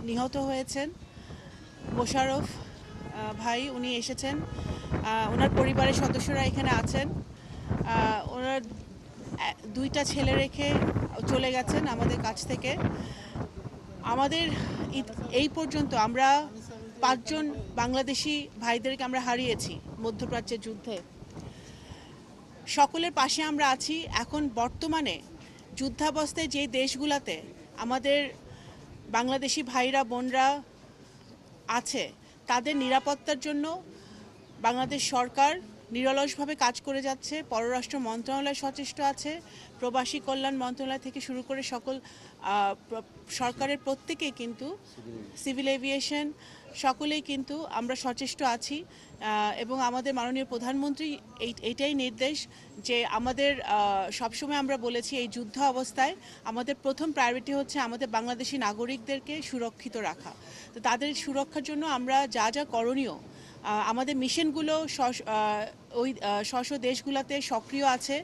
নিহত হয়েছেন মোশাররফ ভাই, উনি এসেছেন। ওনার পরিবারের সদস্যরা এখানে আছেন। ওনার দুইটা ছেলে রেখে চলে গেছেন আমাদের কাছ থেকে। আমাদের এই পর্যন্ত আমরা 5 জন বাংলাদেশি ভাইদেরকে আমরা হারিয়েছি মধ্যপ্রাচ্যের যুদ্ধে। সকলের পাশে আমরা আছি। এখন বর্তমানে যুদ্ধাবস্থায় যে দেশগুলোতে আমাদের বাংলাদেশি ভাইরা বোনরা আছে, তাদের নিরাপত্তার জন্য বাংলাদেশ সরকার নিরলসভাবে কাজ করে যাচ্ছে। পররাষ্ট্র মন্ত্রণালয় সচেষ্ট আছে, প্রবাসী কল্যাণ মন্ত্রণালয় থেকে শুরু করে সকল সরকারের প্রত্যেকেই কিন্তু, সিভিল এভিয়েশন সকলেই কিন্তু আমরা সচেষ্ট আছি। এবং আমাদের মাননীয় প্রধানমন্ত্রী এইটাই নির্দেশ যে আমাদের সবসময় আমরা বলেছি এই যুদ্ধ অবস্থায় আমাদের প্রথম প্রায়োরিটি হচ্ছে আমাদের বাংলাদেশি নাগরিকদেরকে সুরক্ষিত রাখা। তো তাদের সুরক্ষার জন্য আমরা যা যা করণীয়, আমাদের মিশনগুলো ওই স্ব দেশগুলোতে সক্রিয় আছে।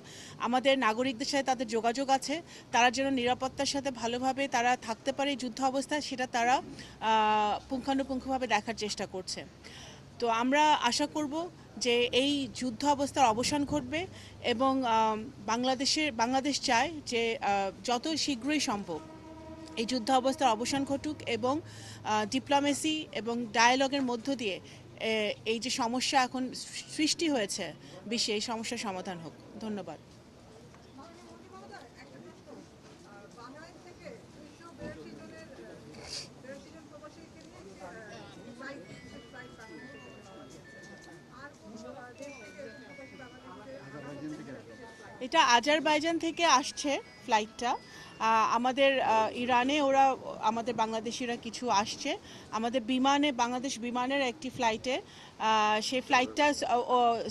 আমাদের নাগরিকদের সাথে তাদের যোগাযোগ আছে, তারা যেন নিরাপত্তার সাথে ভালোভাবে তারা থাকতে পারে যুদ্ধ অবস্থায়, সেটা তারা পুঙ্খানুপুঙ্খভাবে দেখার চেষ্টা করছে। তো আমরা আশা করব যে এই যুদ্ধ অবস্থার অবসান ঘটবে এবং বাংলাদেশ চায় যে যত শীঘ্রই সম্ভব এই যুদ্ধ অবস্থার অবসান ঘটুক এবং ডিপ্লোমেসি এবং ডায়ালগের মধ্য দিয়ে এই যে সমস্যা এখন সৃষ্টি হয়েছে বিশ্বে, এই সমস্যার সমাধান হোক। ধন্যবাদ। এটা আজারবাইজান থেকে আসছে ফ্লাইটটা। আমাদের ইরানে ওরা আমাদের বাংলাদেশিরা কিছু আসছে আমাদের বিমানে, বাংলাদেশ বিমানের একটি ফ্লাইটে। সেই ফ্লাইটটা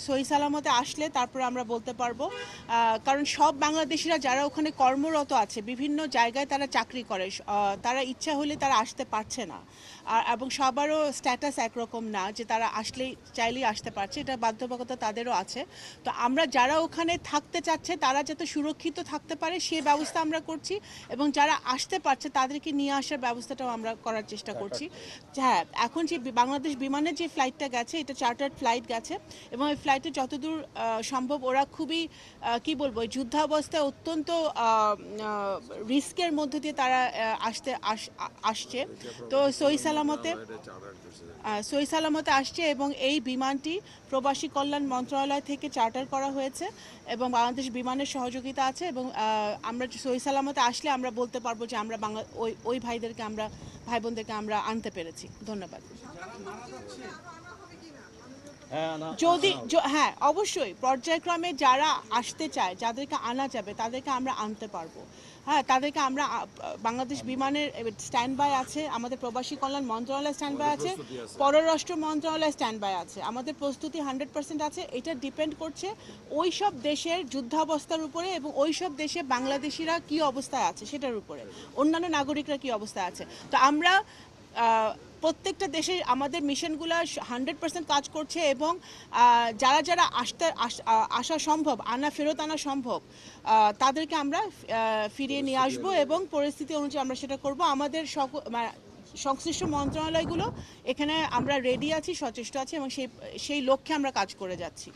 সহি সালামতে আসলে তারপর আমরা বলতে পারবো, কারণ সব বাংলাদেশিরা যারা ওখানে কর্মরত আছে, বিভিন্ন জায়গায় তারা চাকরি করে, তারা ইচ্ছা হলে তারা আসতে পারছে না। এবং সবারও স্ট্যাটাস একরকম না যে তারা আসলেই চাইলেই আসতে পারছে, এটা বাধ্যবাধকতা তাদেরও আছে। তো আমরা যারা ওখানে থাকতে চাচ্ছে তারা যাতে সুরক্ষিত থাকতে পারে সেই ব্যবস্থা আমরা করছি, এবং যারা আসতে পারছে তাদেরকে নিয়ে আসার ব্যবস্থাটাও আমরা করার চেষ্টা করছি। হ্যাঁ, এখন যে বাংলাদেশ বিমানের যে ফ্লাইটটা গেছে, এটা চার্টার্ড ফ্লাইট গেছে, এবং এই ফ্লাইটে যতদূর সম্ভব ওরা খুবই কি বলবো, যুদ্ধাবস্থায় অত্যন্ত রিস্কের মধ্যে দিয়ে তারা আসছে। তো সহি সালামতে আসছে, এবং এই বিমানটি প্রবাসী কল্যাণ মন্ত্রণালয় থেকে চার্টার করা হয়েছে এবং বাংলাদেশ বিমানের সহযোগিতা আছে। এবং আমরা সহি সালামতে আসলে আমরা বলতে পারবো যে আমরা ওই ভাইদেরকে, আমরা ভাই বোনদেরকে আমরা আনতে পেরেছি। ধন্যবাদ। যদি হ্যাঁ, অবশ্যই পর্যায়ক্রমে যারা আসতে চায়, যাদেরকে আনা যাবে তাদেরকে আমরা আনতে পারবো। হ্যাঁ, তাদেরকে আমরা বাংলাদেশ বিমানের স্ট্যান্ড বাই আছে, আমাদের প্রবাসী কল্যাণ মন্ত্রণালয় স্ট্যান্ড বাই আছে, পররাষ্ট্র মন্ত্রণালয় স্ট্যান্ড বাই আছে, আমাদের প্রস্তুতি 100% আছে। এটা ডিপেন্ড করছে ওই সব দেশের যুদ্ধাবস্থার উপরে এবং ওই সব দেশে বাংলাদেশিরা কি অবস্থায় আছে সেটার উপরে, অন্যান্য নাগরিকরা কি অবস্থায় আছে। তো আমরা প্রত্যেকটা দেশে আমাদের মিশনগুলো 100% কাজ করছে, এবং যারা যারা আসা সম্ভব, ফেরত আনা সম্ভব, তাদেরকে আমরা ফিরিয়ে নিয়ে আসবো, এবং পরিস্থিতি অনুযায়ী আমরা সেটা করব। আমাদের সংশ্লিষ্ট মন্ত্রণালয়গুলো এখানে আমরা রেডি আছি, সচেষ্ট আছি, এবং সেই লক্ষ্যে আমরা কাজ করে যাচ্ছি।